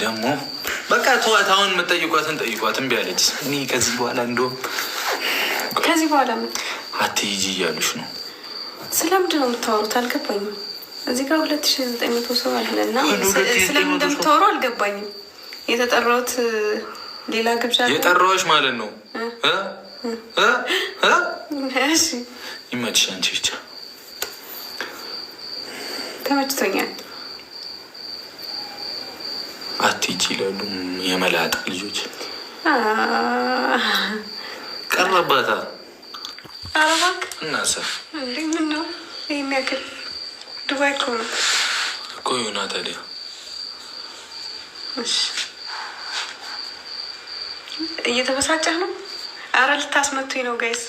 ደግሞ በቃ ተዋት። አሁን የምጠይቋትን ጠይቋት፣ እምቢ አለች። እኔ ከዚህ በኋላ እንደውም ከዚህ በኋላ አትሂጂ እያሉሽ ነው። ስለምንድን ነው የምታወሩት? አልገባኝም። እዚህ ጋር 2900 ሰው አለ እና ስለምን እንደምታወሩ አልገባኝም። የተጠራሁት ሌላ ግብዣ የጠራሁሽ ማለት ነው። ይመችሽ። አንቺ ብቻ ተመችቶኛል። አትሂጂ ይላሉ የመላጣ ልጆች። ቀረባታ አረባክ እናሰ እንዴ ምን ነው ይሄን ያክል? ዱባይ እኮ ነው እኮ ይሁና ታዲያ። እሺ እየተበሳጨህ ነው? አረ ልታስመቱኝ ነው ጋይስ።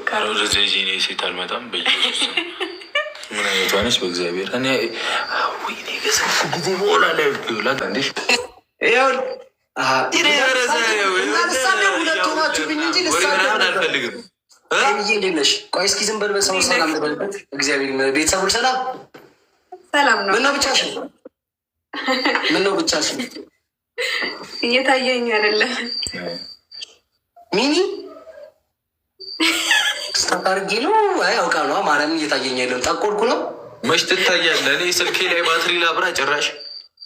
ካሮ ለዚህ እኔ ሴት አልመጣም በኢየሱስ ምን አይነቷ ነች? በእግዚአብሔር እኔ ወይኔ ገሰኩ ጊዜ በኋላ ላይ ይውላል አንዴሽ ይሁን አልፈልግም። ቆይ እስኪ ዝም በል በሰው ሰላም ልበልበት። እግዚአብሔር ቤተሰቡ ሰላም ሰላም ነው። ምነው ብቻሽን? ምነው ብቻሽን? እየታየኝ አይደለም። ሚኒ ስታርጊ ነው? አይ አውቃ ነው። ማርያምን እየታየኝ አይደለም። ጠቆርኩ ነው። መች ትታያለህ? እኔ ስልኬ ላይ ባትሪ ላብራ ጭራሽ።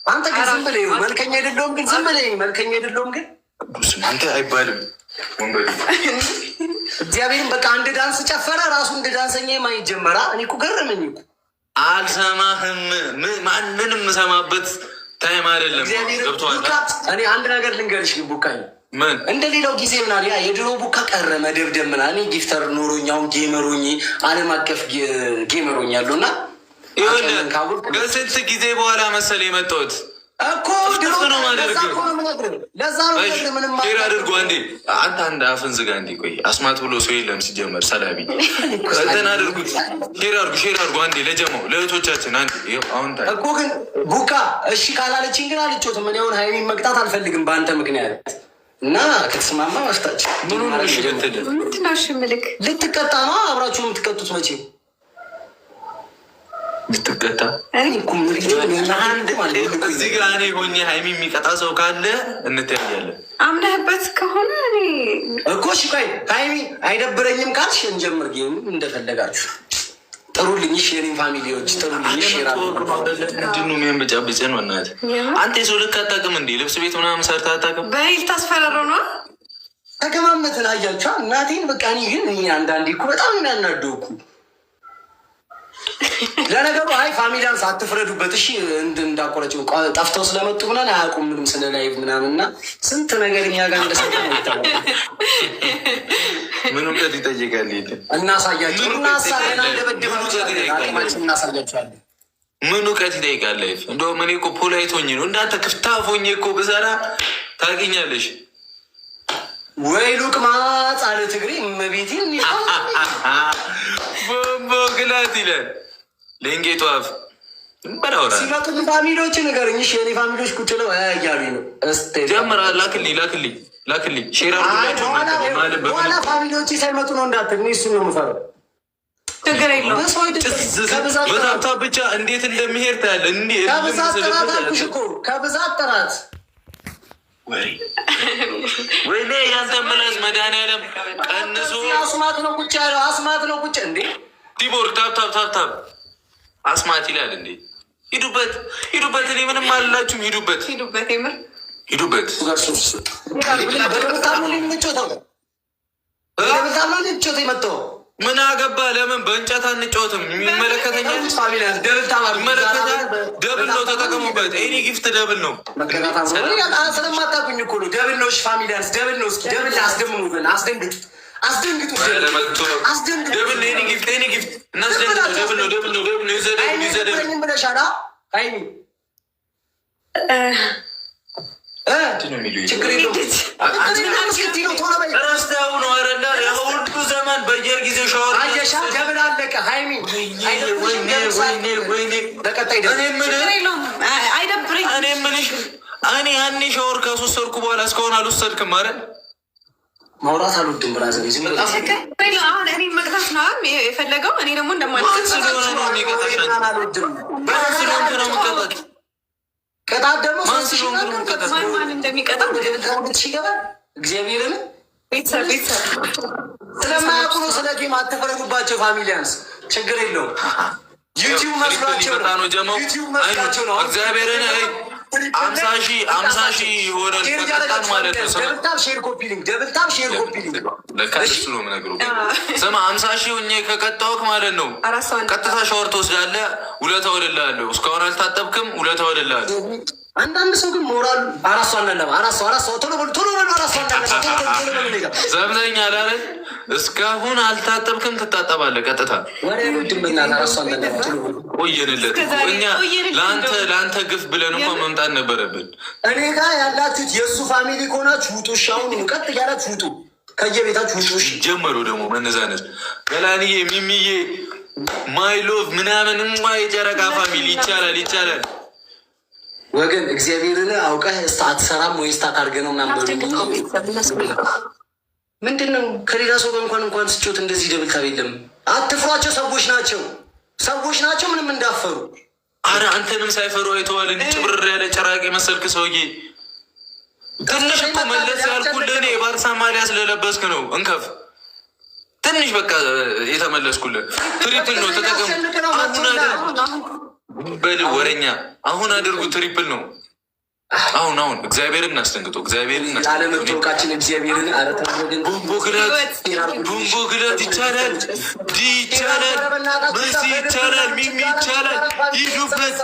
አንተ ግን ዝም ብለህ መልከኛ አይደለሁም ግን ዝም ብለህ መልከኛ አይደለሁም ግን አንተ አይባልም ወንበዴ። እግዚአብሔርን በቃ አንድ ዳንስ ጨፈረ ራሱ እንደ ዳንሰኛ ማየት ጀመራ። እኔ እኮ ገረመኝ እኮ። አልሰማህም? ማንንም የምሰማበት ታይም አይደለም። ገብቶሃል? እኔ አንድ ነገር ልንገርሽ ግን ቡካኝ ምን እንደ ሌላው ጊዜ ምናል ያ የድሮ ቡካ ቀረ መደብደብ ምና እኔ ጊፍተር ኖሮኛውን ጌመሮኝ ዓለም አቀፍ ጌመሮኝ ያለው እና ከስንት ጊዜ በኋላ መሰል የመጣሁት እኮ ድሮ ነው ማለት ለዛ ነው ምንም አድርጎ አንዴ አንተ አንድ አፍን ዝጋ እንዴ። ቆይ አስማት ብሎ ሰው የለም ሲጀመር ሰላቢ እንትን አድርጉት። ሼር አድርጉ አንዴ ለጀማው ለእህቶቻችን አንዴ አሁን ታይ እኮ ግን ቡካ እሺ ካላለችኝ ግን አልጮትም። እኔ አሁን ሀይሚን መቅጣት አልፈልግም በአንተ ምክንያት እና ከተስማማ ማስታች ምኑ ነው? እሺ ምንድን ነው? እሺ ምልክ ልትቀጣ ነው? አብራችሁ የምትቀጡት መቼ ልትቀጣ? እዚህ ጋር እኔ ሆኜ ሀይሚ የሚቀጣ ሰው ካለ እንተያያለን። አምነህበት ከሆነ እኔ እኮ እሺ ቆይ ሀይሚ አይደብረኝም ካልሽ እንጀምር። ጌም እንደፈለጋችሁ ጥሩልኝ። እሺ የኔን ፋሚሊዎች ጥሩልኝ። ምንድን ነው የሚያንበጫብጭ ነው? እናት አንተ የሰው ልክ አታውቅም እንዴ? ልብስ ቤት ምናምን ሰርታ አታውቅም? በይል ታስፈራረው ነው ተገማመትን። አያቸዋ እናቴን በቃ እኔ ግን አንዳንዴ እኮ በጣም የሚያናደው እኮ ለነገሩ አይ ፋሚሊያንስ አትፍረዱበት እሺ። እንዳቆረጭው ጠፍተው ስለመጡ ምናምን አያውቁም ምንም ስለ ላይቭ ምናምን እና ስንት ነገር እኛ ጋር እንደሰጠ ነው ይታወቃል። ምን እውቀት ይጠይቃል? እናሳያቸው እናሳያቸዋለን። ምን እውቀት ይጠይቃል? እንደውም እኔ እኮ ፖላይት ሆኜ ነው እንዳንተ ክፍታፍ ሆኜ እኮ ብሰራ ታውቂኛለሽ ወይ? ሉቅ ማጽ አለ ትግሬ መቤቴ ቦምቦ ግላት ይላል ለእንጌቱ አፍ በላውራ ሲመጡ ፋሚሊዎች ንገረኝ። እሺ የኔ ፋሚሊዎች ቁጭ ነው እያሉኝ ነው። ጀምራ ላክልኝ ሼር አድርጉላቸው። በኋላ ፋሚሊዎች ሳይመጡ ነው እንዳትል። እኔ እሱን ነው የምፈራው። በታብታ ብቻ እንዴት እንደሚሄድ ታያለህ። ከብዛት ጥራት አልኩሽ እኮ ከብዛት ጥራት ወይኔ ያንተ ምላስ መድኃኒዓለም ቀንሶ አስማት ነው ቁጭ ያለው። አስማት ነው ቁጭ እንዴ ቲቦር ታብ አስማት ይላል እንዴ። ሂዱበት። እኔ ምንም አልላችሁም። ሂዱበት። ምን አገባ? ለምን በእንጨት አንጫወትም? የሚመለከተኛል። ደብል ነው ተጠቀሙበት። ኤኒ ጊፍት ደብል ነው። ስለማታውቁኝ እኮ ነው። ደብል ነው ፋሚሊያንስ ደብል ነው። እስኪ ደብል አስደምሙ ብለን አስደንግጡ ደብል ኤኒ ጊፍት እናስደንግጡ። ደብል ነው ይዘደብልኝ ብለሻላ ሀይሚ ችግር ረስተው ነው አረላ የሁሉ ዘመን በየጊዜው ሻወር አየሻ ደብል አለቀ። ሀይሚ እኔ ያኔ ሻወር ከሶስተርኩ በኋላ እስካሁን አልወሰድክም ማለት ማውራት አልወድም። ብራዘር አሁን እኔ መቅጣት ነው የፈለገው። እኔ ደግሞ እንደማለት ስለሆነ ነው የሚቀጣሽ። ቅጣት ደግሞ ማን እንደሚቀጣ እግዚአብሔርን ቤተሰብ ስለማያውቁ ነው። ስለ ጌም አትፈረዱባቸው። ፋሚሊያንስ ችግር የለውም። ዩቲዩብ መስሏቸው ነው። እግዚአብሔርን 50 ሺህ ሆነን ከቀጣን ማለት ነው። ደብልታም ሼር ኮፒ ሊንክ ለካ እሱ ነው የምነግረው። ስማ 50 ሺህ ሆኜ ከቀጣሁህ ማለት ነው ቀጥታ ሻወር ትወስዳለህ። ውለታ እወድልሃለሁ። እስካሁን አልታጠብክም። ውለታ እወድልሃለሁ። አንዳንድ ሰው ግን ሞራሉ አራሷ ቶሎ ሰምተኛል አይደል? እስካሁን አልታጠብክም፣ ትታጠባለህ ቀጥታ። ቆየንለት እኛ ለአንተ ግፍ ብለን እንኳን መምጣት ነበረብን። እኔ ጋር ያላችሁት የእሱ ፋሚሊ ከሆናችሁ ውጡ። ሻሁን ቀጥ እያላችሁ ውጡ፣ ከየቤታችሁ ውጡ። ጀመሩ ደግሞ መነዛነት ገላንዬ፣ ሚሚዬ፣ ማይሎቭ ምናምን የጨረቃ ፋሚሊ ይቻላል ወገን። እግዚአብሔርን አውቀህ አትሰራም ወይ ስታክ አድርገህ ነው ምናምን ምንድን ነው? ከሌላ ሰው ጋር እንኳን ስጮት እንደዚህ ደብልታብ የለም። አትፍሯቸው። ሰዎች ናቸው ምንም እንዳፈሩ። አረ አንተንም ሳይፈሩ አይተዋል። እንዲህ ጭብርር ያለ ጨራቅ የመሰልክ ሰውዬ ትንሽ እኮ መለስ ያልኩልህ እኔ የባርሳ ማሊያ ስለለበስክ ነው። እንከፍ ትንሽ በቃ የተመለስኩልህ ትሪፕል ነው። ተጠቀሙ። በል ወረኛ አሁን አድርጉ። ትሪፕል ነው። አሁን እግዚአብሔርን እናስደንግጠው። ላለመታወቃችን እግዚአብሔርን ቡምቦ ግለት ይቻላል። መሲ ይቻላል። ሚሚ ይቻላል። ይሹበት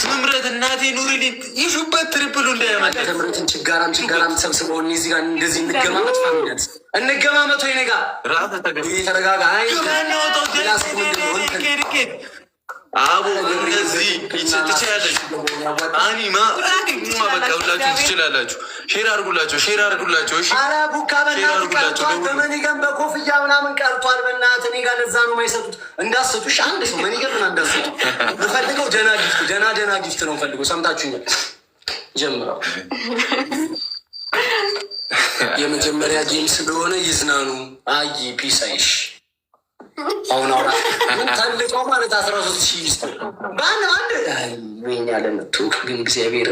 ትምረት እናቴ ኑሪልኝ። ይሹበት ትሪፕሉ እንዳያመጣ ትምረትን ችጋራም ሰብስበው እዚህ ጋር እንደዚህ እንገማመት ፋሚሊያት እንገማመቶ ይነጋ ራተ ተረጋጋ። አቦ እነዚህ ትችላለች። አኒማ በቃ ሁላችሁ ትችላላችሁ። ሼር አድርጉላቸው። ኧረ ቡካ በእናትህ ቀርቷል። በመኒገን በኮፍያ ምናምን ቀርቷል። በእናትህ እኔ ጋር ለዛ ነው የማይሰጡት። እንዳሰጡሽ አንድ ሰው መኒገን ምናምን እንዳሰጡ የምፈልገው ደህና ጊፍት ነው የምፈልገው። ሰምታችሁኛል? ጀምረው የመጀመሪያ ጌም ስለሆነ ይዝናኑ። አይ ፒስ አይሽ አሁን ታልቀው ማለት 13,000 በአንድ ወይኛ ለመቶ ግን እግዚአብሔር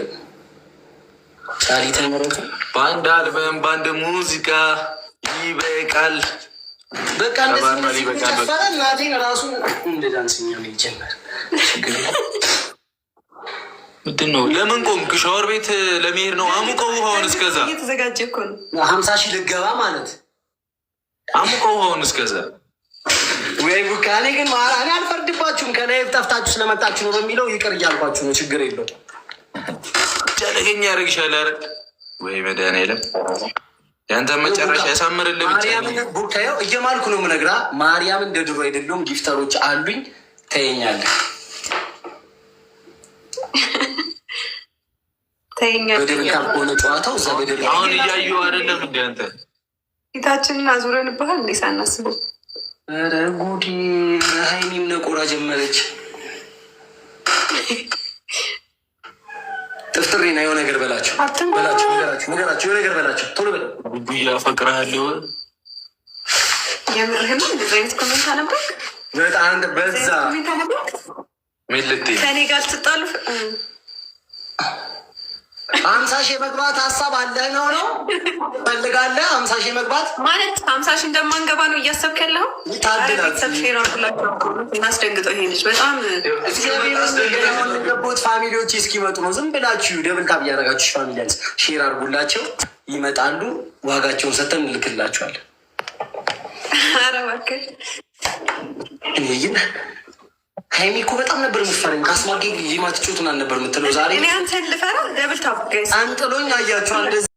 ቃል ተመረተ። በአንድ አልበም በአንድ ሙዚቃ ይበቃል። በቃ እንደዚህ ጨፈረ። እናቴን ራሱ እንደ ዳንስኛ ይጀመር። ምንድን ነው? ለምን ቆምክ? ሻወር ቤት ለመሄድ ነው። አሙቀው ውሃውን እስከዛ እየተዘጋጀ እኮ ነው። 50 ሺህ ልገባ ማለት አሙቀው ውሃውን እስከዛ ወይ ቡካ። እኔ ግን እኔ አልፈርድባችሁም። ከላይ ጠፍታችሁ ስለመጣችሁ ነው በሚለው ይቅር እያልኳችሁ ነው። ችግር የለው። ጨለገኛ ያደርግሻል። ኧረ ወይ መድኃኒዓለም ያንተ መጨረሻ ያሳምርልህ። ማርያምን ቡካዬው እየማልኩ ነው የምነግራ። ማርያምን እንደ ድሮ አይደለም። ጊፍተሮች አሉኝ። ተይኛለህ በደብልካ ከሆነ ጨዋታው እዛ በደብልካ አሁን እያዩ አይደለም እንደ አንተ ፊታችንን አዙረንብሃል እንዴ ሳናስበው። ኧረ ጉዲ! ሀይሚም ነቆራ ጀመረች። ጥፍጥሬና የሆነ ነገር በላቸው። የሆነ ነገር በላቸው። ቶሎ በል። ጉያ አፈቅርሃለሁ። የምርህም እንደዚህ አይነት ኮሜንት አነበርክ? በጣም በዛ ሜልቴ ከኔ ጋር ትጣሉ 50 ሺህ መግባት ሀሳብ አለህ ነው ፈልጋለህ? 50 ሺህ መግባት ማለት 50 ሺህ እንደማንገባ ነው እያሰብክ ያለው? እናስደንግጠው። ይሄ ልጅ በጣም ገቡት። ፋሚሊዎች እስኪመጡ ነው። ዝም ብላችሁ ደብል ታብ እያደረጋችሁ ፋሚሊያንስ ሼር አድርጉላቸው። ይመጣሉ። ዋጋቸውን ሰጥተን እንልክላቸዋለን። ኧረ እባክህ እኔ ግን ሀይሚ እኮ በጣም ነበር የምትፈረኝ። ከአስማጌ ሊማት ጮቱን አልነበር የምትለው ዛሬ እኔ አንተን ልፈራ ደብል ታብ ጋይስ አንጥሎኝ አያቸዋል።